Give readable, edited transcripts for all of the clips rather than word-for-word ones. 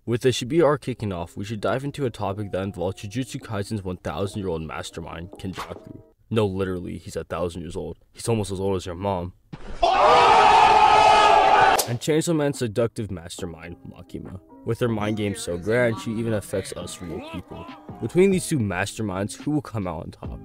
With the Shibuya arc kicking off, we should dive into a topic that involves Jujutsu Kaisen's 1,000-year-old mastermind, Kenjaku. No, literally, he's 1,000 years old. He's almost as old as your mom. And Chainsaw Man's seductive mastermind, Makima. With her mind game so grand, she even affects us real people. Between these two masterminds, who will come out on top?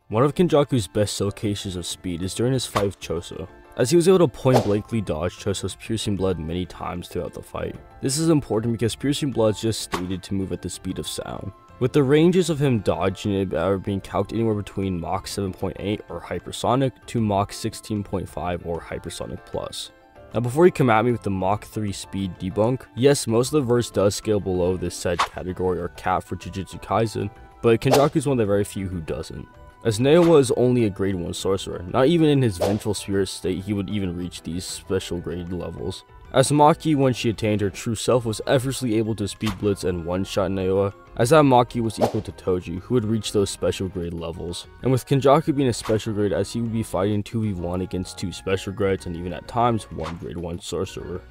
One of Kenjaku's best showcases of speed is during his fight with Choso, as he was able to point-blankly dodge Choso's piercing blood many times throughout the fight. This is important because piercing blood is just stated to move at the speed of sound, with the ranges of him dodging it being calculated anywhere between Mach 7.8 or hypersonic to Mach 16.5 or hypersonic plus. Now before you come at me with the Mach 3 speed debunk, yes, most of the verse does scale below this said category or cap for Jujutsu Kaisen, but Kenjaku is one of the very few who doesn't. As Neowa is only a grade 1 sorcerer, not even in his vengeful spirit state he would even reach these special grade levels. As Maki, when she attained her true self, was effortlessly able to speed blitz and one-shot Neowa, as that Maki was equal to Toji, who would reach those special grade levels. And with Kenjaku being a special grade, as he would be fighting 2v1 against 2 special grades and even at times 1 grade 1 sorcerer.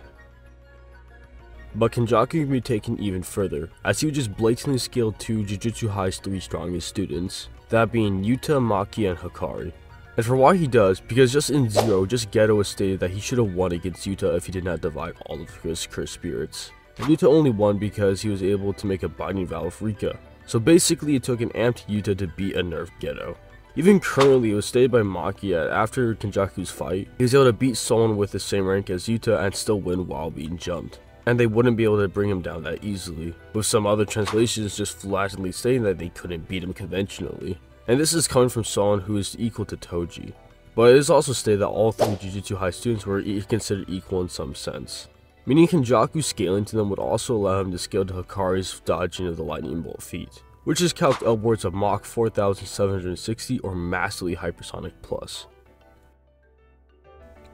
But Kenjaku can be taken even further, as he would just blatantly scale 2 Jujutsu High's 3 strongest students, that being Yuta, Maki, and Hikari. And for why he does, because just in Zero, just Geto has stated that he should have won against Yuta if he did not divide all of his cursed spirits. And Yuta only won because he was able to make a binding vow with Rika. So basically it took an amped Yuta to beat a nerfed Geto. Even currently, it was stated by Maki that after Kenjaku's fight, he was able to beat someone with the same rank as Yuta and still win while being jumped. And they wouldn't be able to bring him down that easily, with some other translations just flatly stating that they couldn't beat him conventionally. And this is coming from someone who is equal to Toji. But it is also stated that all 3 Jujutsu High students were considered equal in some sense, meaning Kenjaku scaling to them would also allow him to scale to Hikari's dodging of the lightning bolt feat, which is calced upwards of Mach 4760 or massively hypersonic plus.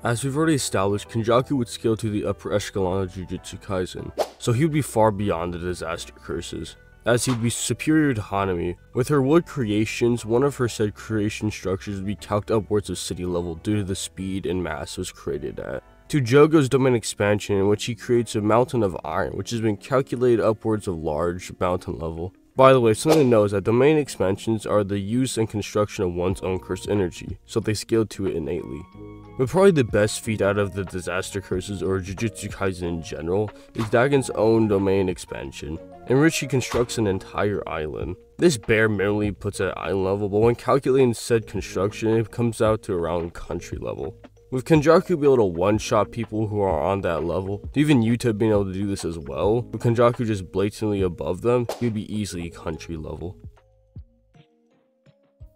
As we've already established, Kenjaku would scale to the upper echelon of Jujutsu Kaisen, so he would be far beyond the disaster curses, as he would be superior to Hanami. With her wood creations, one of her said creation structures would be calced upwards of city level due to the speed and mass it was created at. To Jogo's domain expansion, in which he creates a mountain of iron, which has been calculated upwards of large mountain level. By the way, something to know is that domain expansions are the use and construction of one's own cursed energy, so they scale to it innately. But probably the best feat out of the disaster curses or Jujutsu Kaisen in general is Dagon's own domain expansion, in which he constructs an entire island. This bare minimally puts it at island level, but when calculating said construction, it comes out to around country level. With Kenjaku being able to one-shot people who are on that level, even Yuta being able to do this as well, with Kenjaku just blatantly above them, he would be easily country level.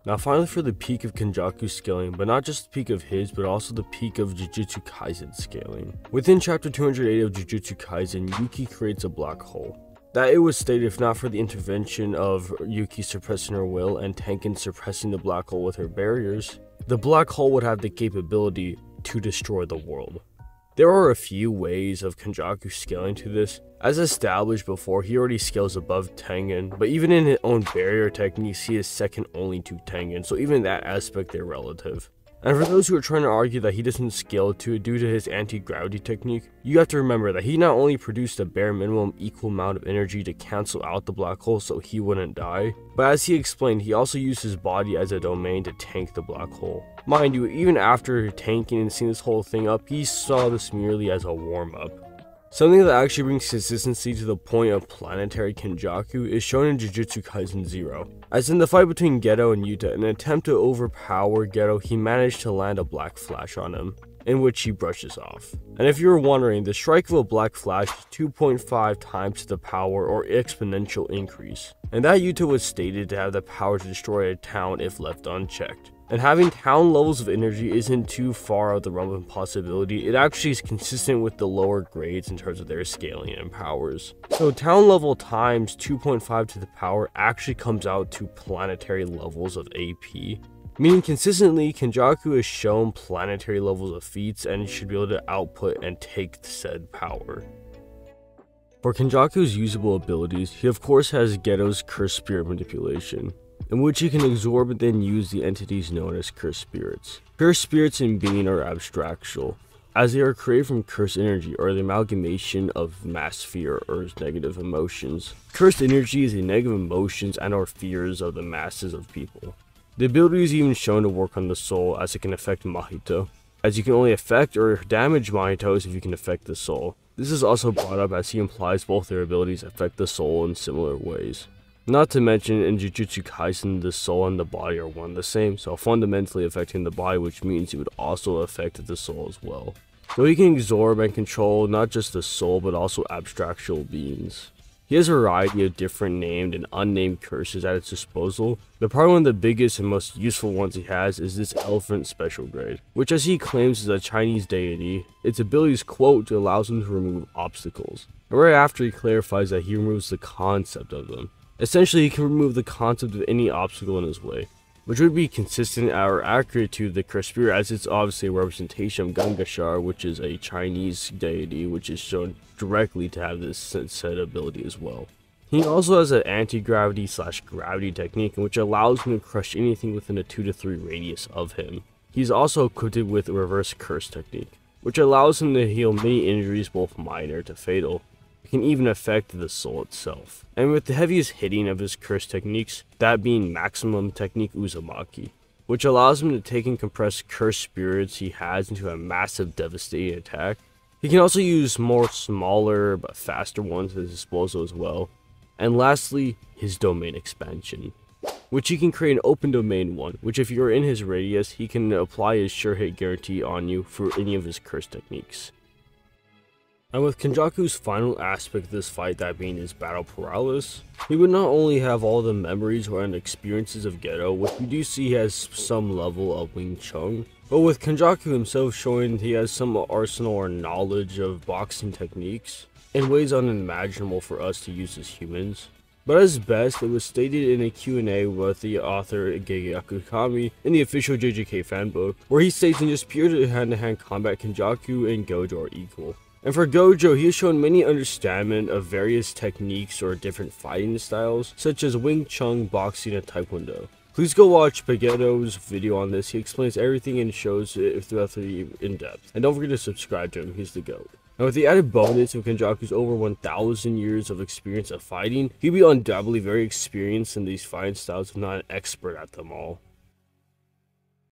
Now finally for the peak of Kenjaku scaling, but not just the peak of his, but also the peak of Jujutsu Kaisen scaling. Within chapter 208 of Jujutsu Kaisen, Yuki creates a black hole. That it was stated if not for the intervention of Yuki suppressing her will and Tenkin suppressing the black hole with her barriers, the black hole would have the capability to destroy the world. There are a few ways of Kenjaku scaling to this. As established before, he already scales above Tengen, but even in his own barrier techniques, he is second only to Tengen, so even that aspect they're relative. And for those who are trying to argue that he doesn't scale to it due to his anti-gravity technique, you have to remember that he not only produced a bare minimum equal amount of energy to cancel out the black hole so he wouldn't die, but as he explained, he also used his body as a domain to tank the black hole. Mind you, even after tanking and seeing this whole thing up, he saw this merely as a warm-up. Something that actually brings consistency to the point of planetary Kenjaku is shown in Jujutsu Kaisen 0. As in the fight between Geto and Yuta, in an attempt to overpower Geto, he managed to land a black flash on him, in which he brushes off. And if you were wondering, the strike of a black flash is 2.5 times the power or exponential increase, and that Yuta was stated to have the power to destroy a town if left unchecked. And having town levels of energy isn't too far out of the realm of impossibility. It actually is consistent with the lower grades in terms of their scaling and powers. So town level times 2.5 to the power actually comes out to planetary levels of AP. Meaning consistently, Kenjaku has shown planetary levels of feats and should be able to output and take said power. For Kenjaku's usable abilities, he of course has Geto's cursed spirit manipulation, in which he can absorb and then use the entities known as cursed spirits. Cursed spirits in being are abstractual, as they are created from cursed energy, or the amalgamation of mass fear or negative emotions. Cursed energy is the negative emotions and or fears of the masses of people. The ability is even shown to work on the soul, as it can affect Mahito, as you can only affect or damage Mahitos if you can affect the soul. This is also brought up as he implies both their abilities affect the soul in similar ways. Not to mention, in Jujutsu Kaisen, the soul and the body are one and the same, so fundamentally affecting the body, which means he would also affect the soul as well. So he can absorb and control not just the soul, but also abstractual beings. He has a variety of different named and unnamed curses at his disposal, but probably one of the biggest and most useful ones he has is this elephant special grade, which, as he claims, is a Chinese deity. Its abilities, quote, allows him to remove obstacles. And right after, he clarifies that he removes the concept of them. Essentially, he can remove the concept of any obstacle in his way, which would be consistent or accurate to the cursed spirit, as it's obviously a representation of Gangashar, which is a Chinese deity, which is shown directly to have this said ability as well. He also has an anti-gravity / gravity technique, which allows him to crush anything within a 2 to 3 radius of him. He's also equipped with a reverse curse technique, which allows him to heal many injuries, both minor to fatal. It can even affect the soul itself. And with the heaviest hitting of his curse techniques, that being maximum technique Uzumaki, which allows him to take and compress cursed spirits he has into a massive devastating attack. He can also use more smaller but faster ones at his disposal as well. And lastly, his domain expansion, which he can create an open domain one, which if you're in his radius, he can apply his sure hit guarantee on you for any of his curse techniques. And with Kenjaku's final aspect of this fight, that being his battle paralysis, he would not only have all the memories and experiences of Geto, which we do see he has some level of Wing Chun, but with Kenjaku himself showing he has some arsenal or knowledge of boxing techniques in ways unimaginable for us to use as humans. But at his best, it was stated in a Q&A with the author Kenjaku Kami in the official JJK fanbook, where he states in just pure hand-to-hand combat, Kenjaku and Gojo are equal. And for Gojo, he has shown many understanding of various techniques or different fighting styles, such as Wing Chun, boxing, and Taekwondo. Please go watch Bageto's video on this. He explains everything and shows it throughout the in-depth. And don't forget to subscribe to him, he's the GOAT. And with the added bonus of Kenjaku's over 1,000 years of experience of fighting, he'd be undoubtedly very experienced in these fighting styles, if not an expert at them all.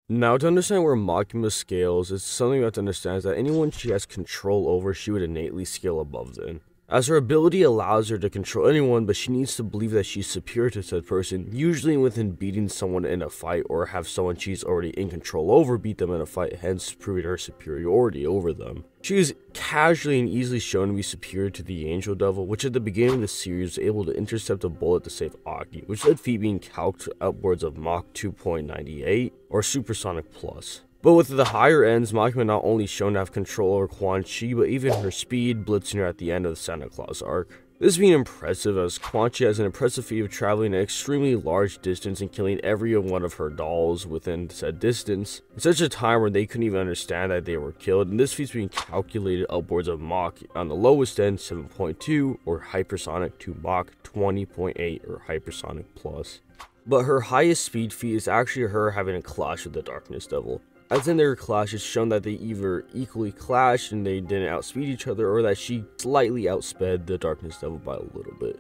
Now, to understand where Makima scales, it's something you have to understand is that anyone she has control over, she would innately scale above them. As her ability allows her to control anyone, but she needs to believe that she's superior to said person, usually within beating someone in a fight, or have someone she's already in control over beat them in a fight, hence proving her superiority over them. She is casually and easily shown to be superior to the Angel Devil, which at the beginning of the series was able to intercept a bullet to save Aki, which led feet being calced upwards of Mach 2.98 or Supersonic Plus. But with the higher ends, Makima not only shown to have control over Quan Chi, but even her speed, blitzing her at the end of the Santa Claus arc. This being impressive, as Quan Chi has an impressive feat of traveling an extremely large distance and killing every one of her dolls within said distance, in such a time where they couldn't even understand that they were killed, and this feat's being calculated upwards of Mach on the lowest end 7.2 or hypersonic to Mach 20.8 or hypersonic plus. But her highest speed feat is actually her having a clash with the Darkness Devil. As in their clash, it's shown that they either equally clashed and they didn't outspeed each other, or that she slightly outsped the Darkness Devil by a little bit.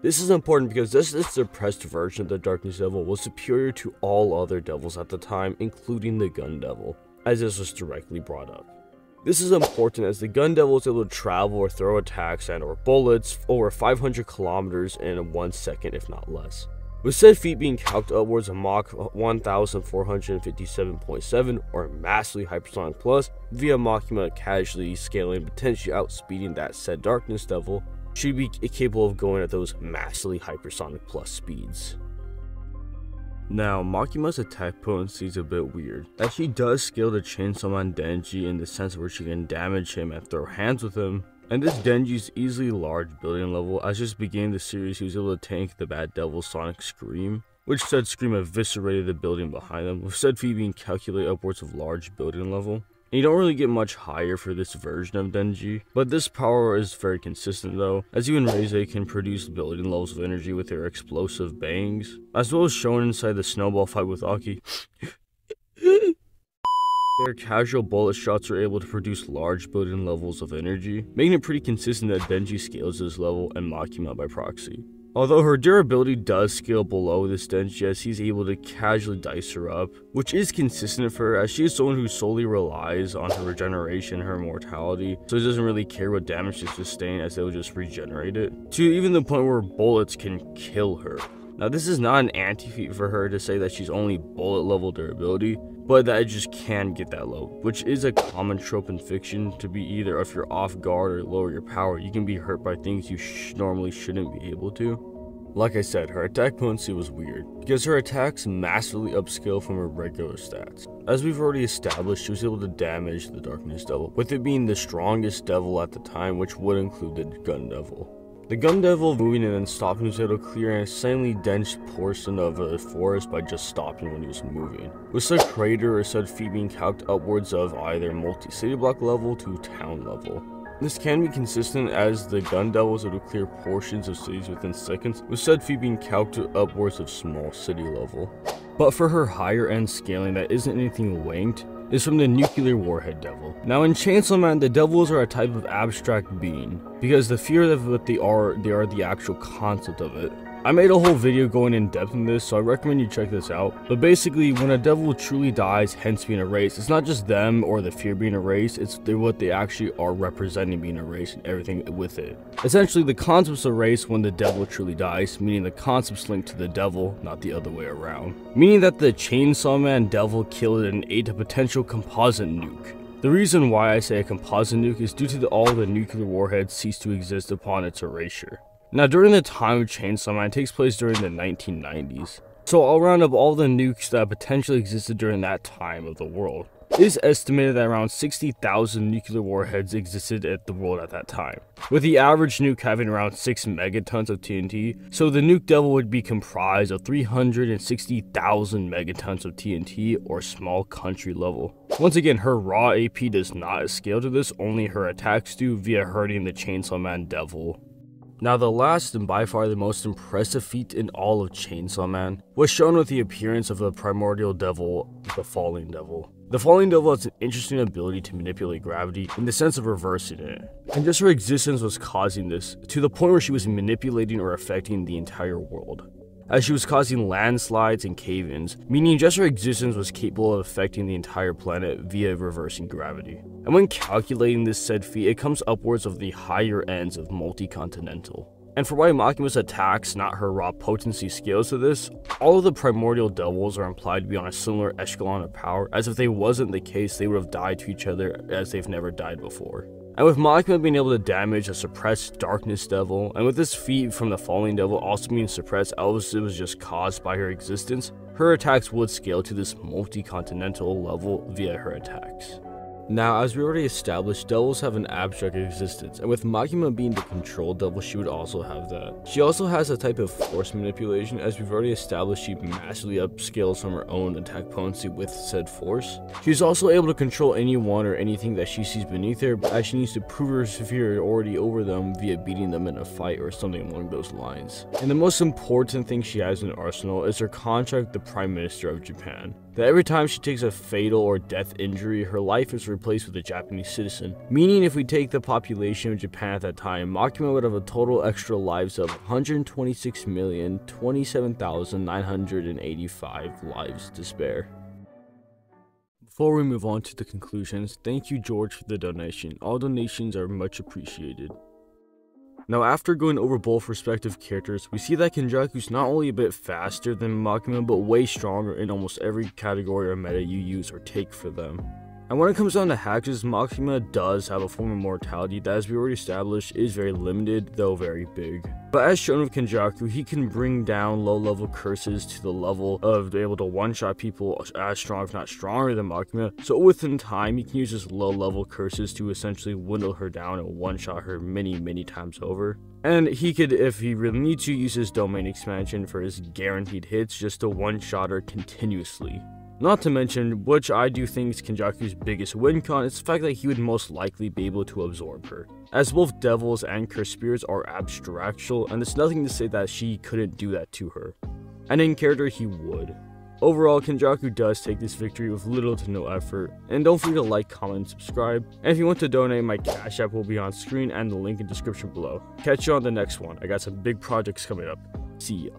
This is important because this suppressed version of the Darkness Devil was superior to all other devils at the time, including the Gun Devil, as this was directly brought up. This is important as the Gun Devil was able to travel or throw attacks and or bullets over 500 kilometers in 1 second, if not less. With said feat being calced upwards of Mach 1457.7 or massively hypersonic plus, via Makima casually scaling and potentially outspeeding that said Darkness Devil, she'd be capable of going at those massively hypersonic plus speeds. Now, Makima's attack potency is a bit weird, as she does scale to Chainsaw Man Denji in the sense where she can damage him and throw hands with him. And this Denji's easily large building level, as just beginning the series he was able to tank the Bad Devil Sonic Scream, which said Scream eviscerated the building behind them, with said feat being calculated upwards of large building level. And you don't really get much higher for this version of Denji, but this power is very consistent though, as even Reize can produce building levels of energy with her explosive bangs, as well as shown inside the snowball fight with Aki. Their casual bullet shots are able to produce large built-in levels of energy, making it pretty consistent that Denji scales this level and Makima by proxy. Although her durability does scale below this Denji as he's able to casually dice her up, which is consistent for her as she is someone who solely relies on her regeneration and her immortality, so it doesn't really care what damage they sustain as they'll just regenerate it, to even the point where bullets can kill her. Now this is not an anti-feat for her to say that she's only bullet level durability, but that it just can get that low, which is a common trope in fiction to be either if you're off guard or lower your power, you can be hurt by things you normally shouldn't be able to. Like I said, her attack potency was weird, because her attacks massively upscale from her regular stats. As we've already established, she was able to damage the Darkness Devil, with it being the strongest devil at the time, which would include the Gun Devil. The Gun Devil moving and then stopping was able to clear an insanely dense portion of a forest by just stopping when he was moving, with said crater or said feat being calced upwards of either multi-city block level to town level. This can be consistent as the Gun Devil is able to clear portions of cities within seconds, with said feat being calced upwards of small city level. But for her higher end scaling that isn't anything linked, is from the Nuclear Warhead Devil. Now in Chainsaw Man, the devils are a type of abstract being, because the fear of what they are the actual concept of it. I made a whole video going in depth in this, so I recommend you check this out. But basically, when a devil truly dies, hence being erased, it's not just them or the fear being erased, it's what they actually are representing being erased and everything with it. Essentially, the concept's erased when the devil truly dies, meaning the concept's linked to the devil, not the other way around. Meaning that the Chainsaw Man devil killed and ate a potential composite nuke. The reason why I say a composite nuke is due to all the nuclear warheads cease to exist upon its erasure. Now during the time of Chainsaw Man, it takes place during the 1990s. So I'll round up all the nukes that potentially existed during that time of the world. It is estimated that around 60,000 nuclear warheads existed at the world at that time, with the average nuke having around 6 megatons of TNT, so the nuke devil would be comprised of 360,000 megatons of TNT or small country level. Once again, her raw AP does not scale to this, only her attacks do via hurting the Chainsaw Man devil. Now the last and by far the most impressive feat in all of Chainsaw Man was shown with the appearance of the primordial devil, the Falling Devil. The Falling Devil has an interesting ability to manipulate gravity in the sense of reversing it, and just her existence was causing this, to the point where she was manipulating or affecting the entire world, as she was causing landslides and cave-ins, meaning just her existence was capable of affecting the entire planet via reversing gravity. And when calculating this said feat, it comes upwards of the higher ends of multi-continental. And for why Makima's attacks, not her raw potency, scales to this, all of the primordial devils are implied to be on a similar echelon of power, as if they wasn't the case, they would have died to each other as they've never died before. And with Makima being able to damage a suppressed Darkness Devil, and with this feat from the Falling Devil also being suppressed as it was just caused by her existence, her attacks would scale to this multi-continental level via her attacks. Now, as we already established, devils have an abstract existence, and with Makima being the control devil, she would also have that. She also has a type of force manipulation, as we've already established she massively upscales from her own attack potency with said force. She's also able to control anyone or anything that she sees beneath her, but as she needs to prove her superiority over them via beating them in a fight or something along those lines. And the most important thing she has in her arsenal is her contract with the Prime Minister of Japan. That every time she takes a fatal or death injury, her life is replaced with a Japanese citizen. Meaning if we take the population of Japan at that time, Makima would have a total extra lives of 126,027,985 lives to spare. Before we move on to the conclusions, thank you George for the donation. All donations are much appreciated. Now after going over both respective characters, we see that Kenjaku's not only a bit faster than Makima, but way stronger in almost every category or meta you use or take for them. And when it comes down to hacks, Makima does have a form of mortality that, as we already established, is very limited, though very big. But as shown with Kenjaku, he can bring down low-level curses to the level of being able to one-shot people as strong, if not stronger than Makima. So within time, he can use his low-level curses to essentially dwindle her down and one-shot her many times over. And he could, if he really needs to, use his domain expansion for his guaranteed hits just to one-shot her continuously. Not to mention, which I do think is Kenjaku's biggest win con, is the fact that he would most likely be able to absorb her, as both devils and cursed spirits are abstractual, and there's nothing to say that she couldn't do that to her. And in character, he would. Overall, Kenjaku does take this victory with little to no effort, and don't forget to like, comment, and subscribe. And if you want to donate, my Cash App will be on screen and the link in the description below. Catch you on the next one. I got some big projects coming up. See ya.